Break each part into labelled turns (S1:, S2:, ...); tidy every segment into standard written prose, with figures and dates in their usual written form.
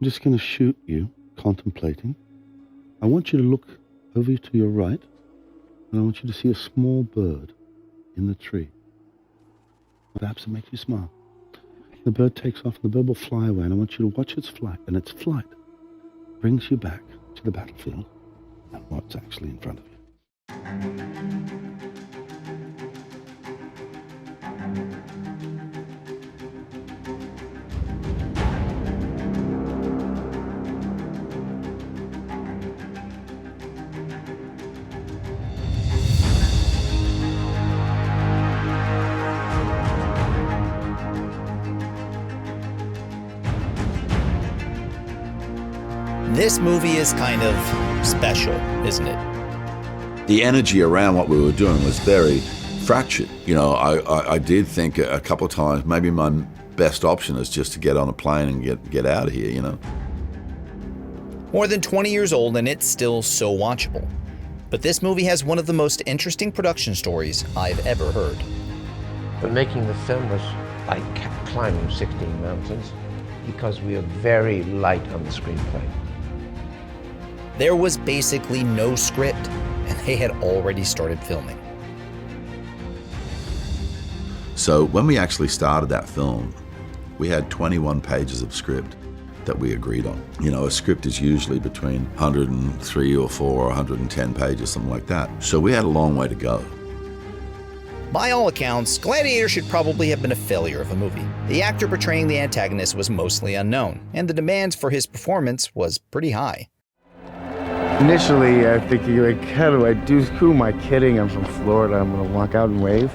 S1: I'm just going to shoot you, contemplating. I want you to look over to your right, and I want you to see a small bird in the tree. Perhaps it makes you smile. The bird takes off, and the bird will fly away, and I want you to watch its flight, and its flight brings you back to the battlefield and what's actually in front of you.
S2: This movie is kind of special, isn't it?
S3: The energy around what we were doing was very fractured. You know, I did think a couple of times maybe my best option is just to get on a plane and get out of here, you know.
S2: More than 20 years old and it's still so watchable. But this movie has one of the most interesting production stories I've ever heard.
S4: But making the film was like climbing 16 mountains because we were very light on the screenplay.
S2: There was basically no script, and they had already started filming.
S3: So when we actually started that film, we had 21 pages of script that we agreed on. You know, a script is usually between 103 or 4 or 110 pages, something like that. So we had a long way to go.
S2: By all accounts, Gladiator should probably have been a failure of a movie. The actor portraying the antagonist was mostly unknown, and the demands for his performance was pretty high.
S5: Initially, I think you're like, how do I do? Who am I kidding? I'm from Florida. I'm going to walk out and wave.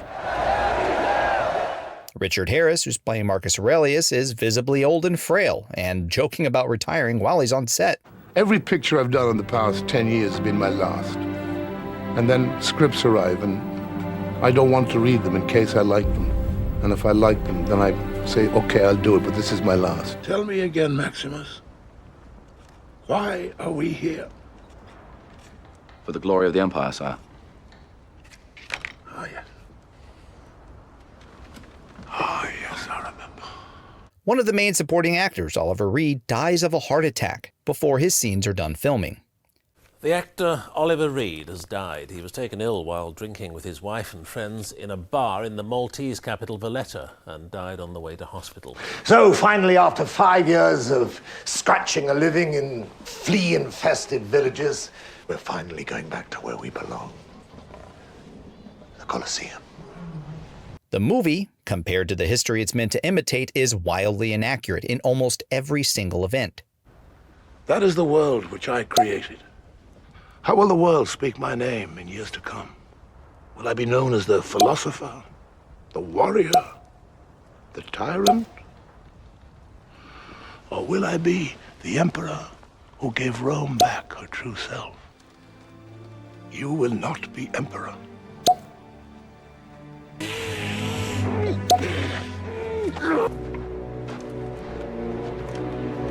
S2: Richard Harris, who's playing Marcus Aurelius, is visibly old and frail and joking about retiring while he's on set.
S6: Every picture I've done in the past 10 years has been my last. And then scripts arrive, and I don't want to read them in case I like them. And if I like them, then I say, okay, I'll do it, but this is my last.
S7: Tell me again, Maximus. Why are we here?
S8: For the glory of the Empire, sire.
S7: Ah, yes. Ah, yes, I remember.
S2: One of the main supporting actors, Oliver Reed, dies of a heart attack before his scenes are done filming.
S9: The actor Oliver Reed has died. He was taken ill while drinking with his wife and friends in a bar in the Maltese capital Valletta and died on the way to hospital.
S10: So finally, after 5 years of scratching a living in flea-infested villages, we're finally going back to where we belong. The Colosseum.
S2: The movie, compared to the history it's meant to imitate, is wildly inaccurate in almost every single event.
S7: That is the world which I created. How will the world speak my name in years to come? Will I be known as the philosopher, the warrior, the tyrant? Or will I be the emperor who gave Rome back her true self? You will not be emperor.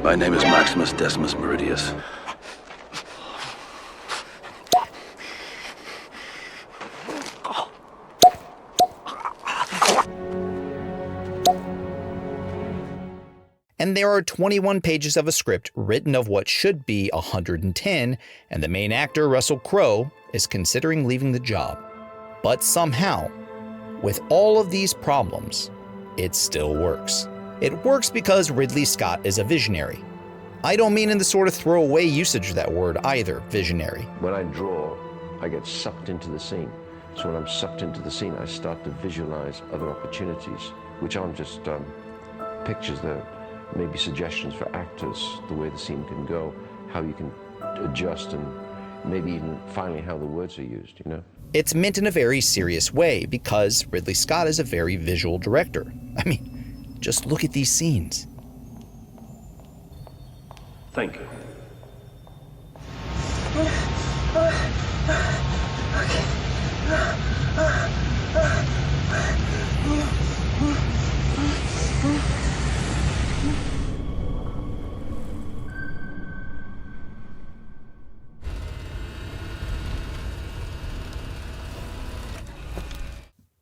S8: My name is Maximus Decimus Meridius.
S2: And there are 21 pages of a script written of what should be 110, and the main actor, Russell Crowe, is considering leaving the job. But somehow, with all of these problems, it still works. It works because Ridley Scott is a visionary. I don't mean in the sort of throwaway usage of that word either, visionary.
S4: When I draw, I get sucked into the scene. So when I'm sucked into the scene, I start to visualize other opportunities, which aren't just pictures, they're maybe suggestions for actors, the way the scene can go, how you can adjust, and maybe even finally how the words are used, you know?
S2: It's meant in a very serious way because Ridley Scott is a very visual director. I mean, just look at these scenes.
S8: Thank you.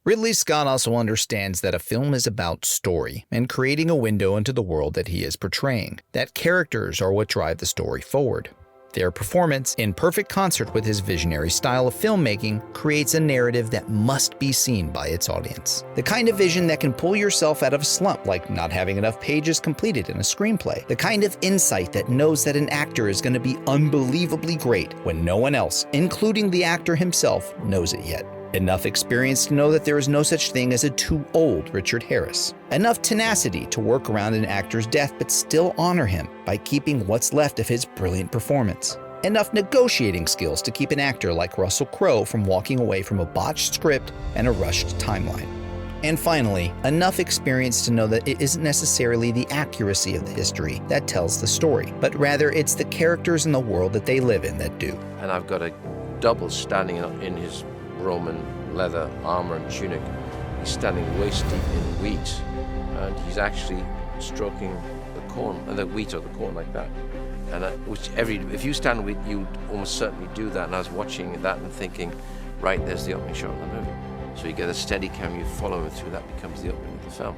S2: Ridley Scott also understands that a film is about story and creating a window into the world that he is portraying, that characters are what drive the story forward. Their performance, in perfect concert with his visionary style of filmmaking, creates a narrative that must be seen by its audience. The kind of vision that can pull yourself out of a slump, like not having enough pages completed in a screenplay. The kind of insight that knows that an actor is going to be unbelievably great when no one else, including the actor himself, knows it yet. Enough experience to know that there is no such thing as a too old Richard Harris. Enough tenacity to work around an actor's death but still honor him by keeping what's left of his brilliant performance. Enough negotiating skills to keep an actor like Russell Crowe from walking away from a botched script and a rushed timeline. And finally, enough experience to know that it isn't necessarily the accuracy of the history that tells the story, but rather it's the characters in the world that they live in that do.
S4: And I've got a double standing in his Roman leather armor and tunic. He's standing waist deep in wheat, and he's actually stroking the corn, and the wheat or the corn like that. And if you stand with, you almost certainly do that. And I was watching that and thinking, right, there's the opening shot of the movie. So you get a steady cam, you follow him through, that becomes the opening of the film.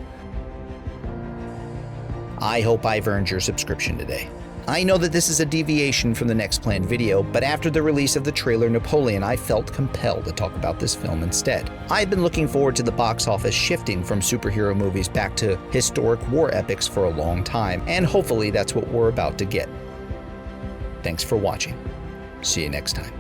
S2: I hope I've earned your subscription today. I know that this is a deviation from the next planned video, but after the release of the trailer Napoleon, I felt compelled to talk about this film instead. I've been looking forward to the box office shifting from superhero movies back to historic war epics for a long time, and hopefully that's what we're about to get. Thanks for watching. See you next time.